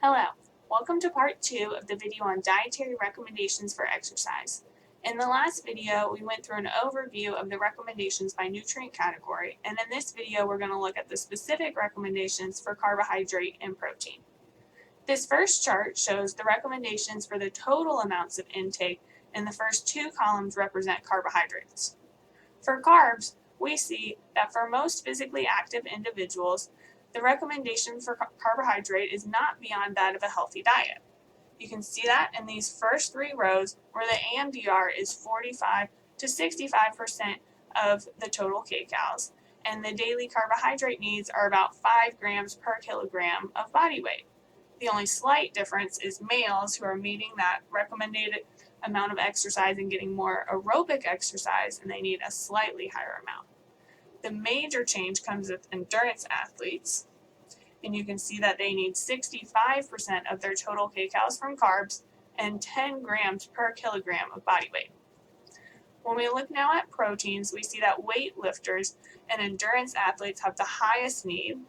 Hello, welcome to part 2 of the video on dietary recommendations for exercise. In the last video, we went through an overview of the recommendations by nutrient category, and in this video, we're going to look at the specific recommendations for carbohydrate and protein. This first chart shows the recommendations for the total amounts of intake, and the first two columns represent carbohydrates. For carbs, we see that for most physically active individuals, the recommendation for carbohydrate is not beyond that of a healthy diet. You can see that in these first three rows where the AMDR is 45 to 65% of the total kcals, and the daily carbohydrate needs are about 5 grams per kilogram of body weight. The only slight difference is males who are meeting that recommended amount of exercise and getting more aerobic exercise, and they need a slightly higher amount. The major change comes with endurance athletes, and you can see that they need 65% of their total kcals from carbs and 10 grams per kilogram of body weight. When we look now at proteins, we see that weightlifters and endurance athletes have the highest need.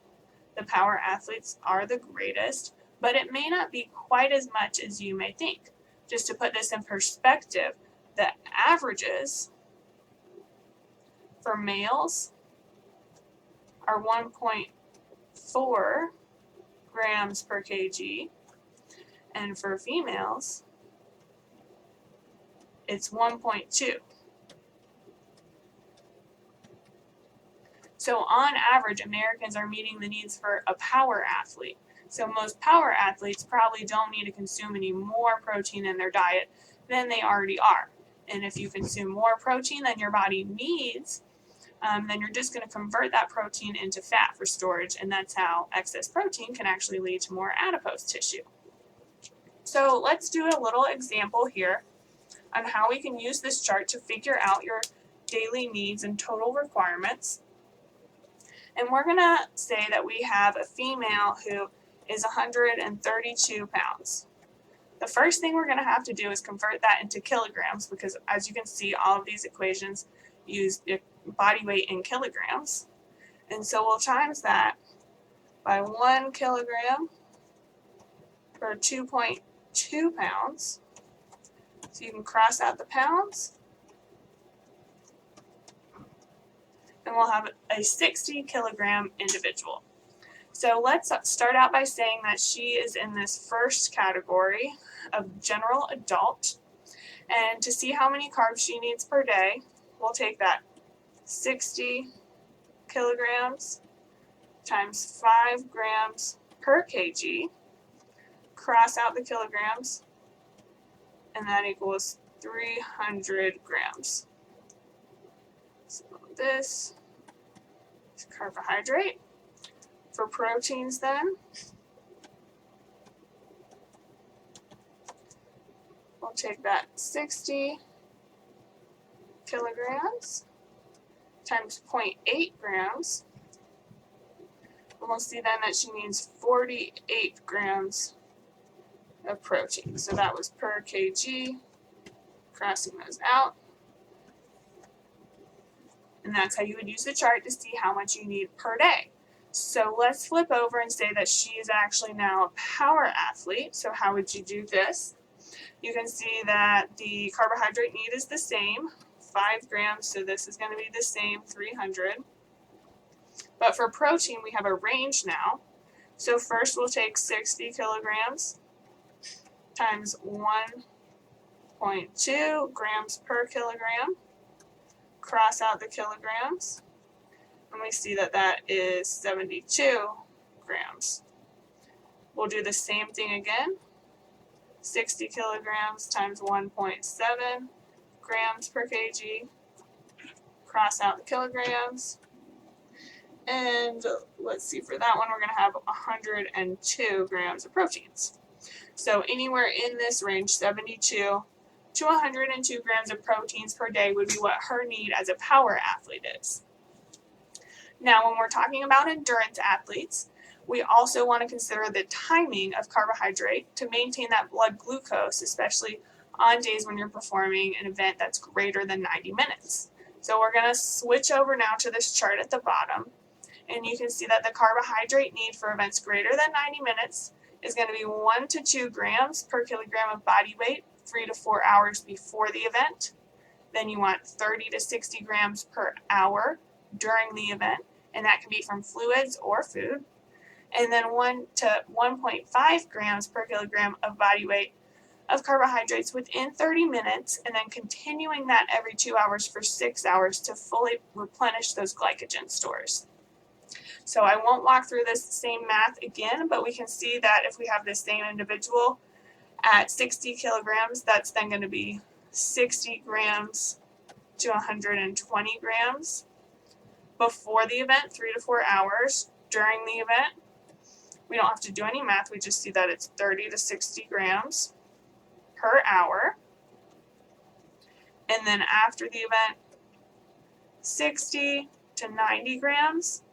The power athletes are the greatest, but it may not be quite as much as you may think. Just to put this in perspective, the averages for males are 1.4 grams per kg, and for females, it's 1.2. So on average, Americans are meeting the needs for a power athlete. So most power athletes probably don't need to consume any more protein in their diet than they already are. And if you consume more protein than your body needs, then you're just going to convert that protein into fat for storage, and that's how excess protein can actually lead to more adipose tissue. So let's do a little example here on how we can use this chart to figure out your daily needs and total requirements. And we're going to say that we have a female who is 132 pounds. The first thing we're going to have to do is convert that into kilograms, because as you can see, all of these equations use body weight in kilograms. And so we'll times that by 1 kilogram per 2.2 pounds. So you can cross out the pounds, and we'll have a 60 kilogram individual. So let's start out by saying that she is in this first category of general adult. And to see how many carbs she needs per day, we'll take that 60 kilograms times 5 grams per kg, cross out the kilograms, and that equals 300 grams. So this is carbohydrate. For proteins then, we'll take that 60 kilograms times 0.8 grams, and we'll see then that she needs 48 grams of protein. So that was per kg, crossing those out. And that's how you would use the chart to see how much you need per day. So let's flip over and say that she is actually now a power athlete. So how would you do this? You can see that the carbohydrate need is the same, 5 grams, so this is going to be the same, 300. But for protein, we have a range now. So first we'll take 60 kilograms times 1.2 grams per kilogram, cross out the kilograms, and we see that that is 72 grams. We'll do the same thing again, 60 kilograms times 1.7 grams per kg, cross out the kilograms, and let's see, for that one we're going to have 102 grams of proteins. So anywhere in this range, 72 to 102 grams of proteins per day would be what her need as a power athlete is. Now, when we're talking about endurance athletes, we also want to consider the timing of carbohydrate to maintain that blood glucose, especially on days when you're performing an event that's greater than 90 minutes. So we're going to switch over now to this chart at the bottom, and you can see that the carbohydrate need for events greater than 90 minutes is going to be 1 to 2 grams per kilogram of body weight 3 to 4 hours before the event. Then you want 30 to 60 grams per hour during the event, and that can be from fluids or food. And then 1 to 1.5 grams per kilogram of body weight of carbohydrates within 30 minutes, and then continuing that every 2 hours for 6 hours to fully replenish those glycogen stores. So I won't walk through this same math again, but we can see that if we have the same individual at 60 kilograms, that's then going to be 60 grams to 120 grams before the event, 3 to 4 hours. During the event, we don't have to do any math, we just see that it's 30 to 60 grams per hour. And then after the event, 60 to 90 grams.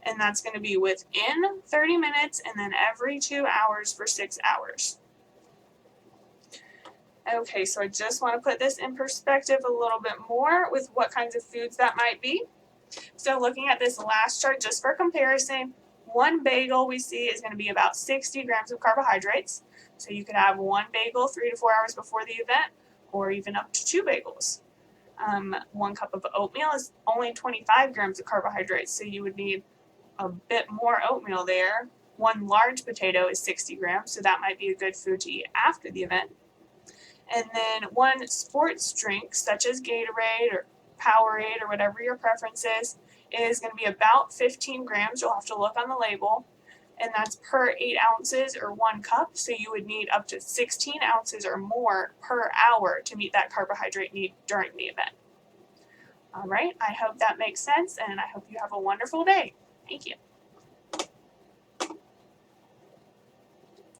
And that's going to be within 30 minutes and then every 2 hours for 6 hours. Okay, so I just want to put this in perspective a little bit more with what kinds of foods that might be. So looking at this last chart, just for comparison, one bagel we see is going to be about 60 grams of carbohydrates. So you could have one bagel 3 to 4 hours before the event, or even up to 2 bagels. 1 cup of oatmeal is only 25 grams of carbohydrates, so you would need a bit more oatmeal there. 1 large potato is 60 grams, so that might be a good food to eat after the event. And then 1 sports drink, such as Gatorade or Powerade or whatever your preference is going to be about 15 grams. You'll have to look on the label. And that's per 8 ounces or 1 cup. So you would need up to 16 ounces or more per hour to meet that carbohydrate need during the event. All right, I hope that makes sense, and I hope you have a wonderful day. Thank you.